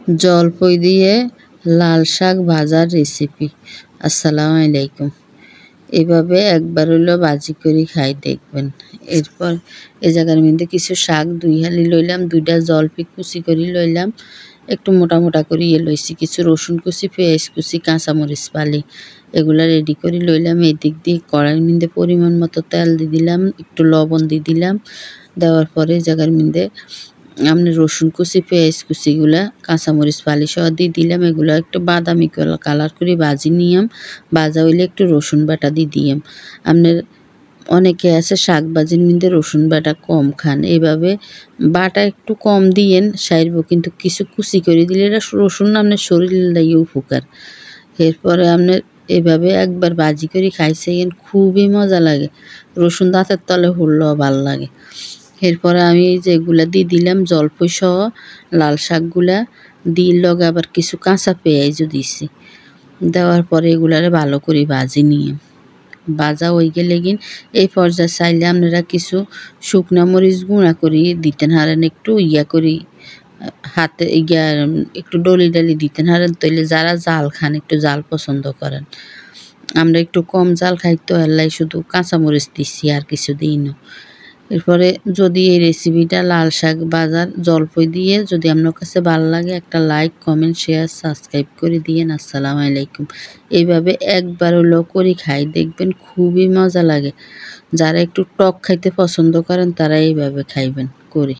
জলপাই দিয়ে লাল শাক ভাজার রেসিপি। আসসালামু আলাইকুম। এভাবে একবার হইলো ভাজি করে খাই দেখবেন। এরপর এই জায়গার মধ্যে কিছু শাক দুই হালি লইলাম, দুইটা জলপাই কুচি করে লইলাম, একটু মোটা মোটা করে লইছি, কিছু রসুন কুচি, পেঁয়াজ কুচি, কাঁচামরিচ ফালি এগুলা রেডি করে লইলাম। এদিক দিয়ে কড়াইয়ের মধ্যে পরিমাণ মতো তেল দিয়ে দিলাম, একটু লবণ দিয়ে দিলাম। দেওয়ার পরে এই জায়গার মধ্যে আমি রসুন কুচি, পেঁয়াজ কুচিগুলা, কাঁচামরিচ ফালি সহ দিয়ে দিলাম। এগুলো একটু বাদামি কালার করে ভাজি নিয়াম। ভাজা হইলে একটু রসুন বাটা দিয়ে দিয়াম। আপনার অনেকে আছে শাক ভাজির মধ্যে রসুন বাটা কম খান, এভাবে বাটা একটু কম দিয়েন সাইরব, কিন্তু কিছু কুচি করে দিলে এটা রসুন আপনার শরীরের লাগিয়ে উপকার। এরপরে আপনার এভাবে একবার ভাজি করে খাইছেন, খুবই মজা লাগে। রসুন দাঁতের তলে হুললেও ভাল লাগে। এরপরে আমি যেগুলা দিয়ে দিলাম জলপাই সহ লাল শাকগুলা দিয়ে, লগে আবার কিছু কাঁচা পেঁয়াজও দিছি। দেওয়ার পরে এগুলারে ভালো করে ভাজি নিয়ে ভাজা হয়ে গেলে এই পর্যায়ে চাইলে আপনারা কিছু শুকনা মরিচ গুঁড়া করে দিতেন হারেন, একটু করি হাতে একটু ডলি ডালি দিতেন হারেন, তাইলে যারা জাল খান, একটু জাল পছন্দ করেন। আমরা একটু কম জাল খাই তো এলাই শুধু কাঁচামরিচ দিচ্ছি, আর কিছু দিই না। এরপরে যদি এই রেসিপিটা লাল শাক ভাজার জলপাই দিয়ে যদি আপনার কাছে ভালো লাগে, একটা লাইক, কমেন্ট, শেয়ার, সাবস্ক্রাইব করে দিয়েন। আসসালামু আলাইকুম। এইভাবে একবার হলেও করে খাই দেখবেন, খুবই মজা লাগে। যারা একটু টক খাইতে পছন্দ করেন তারা এইভাবে খাইবেন করে।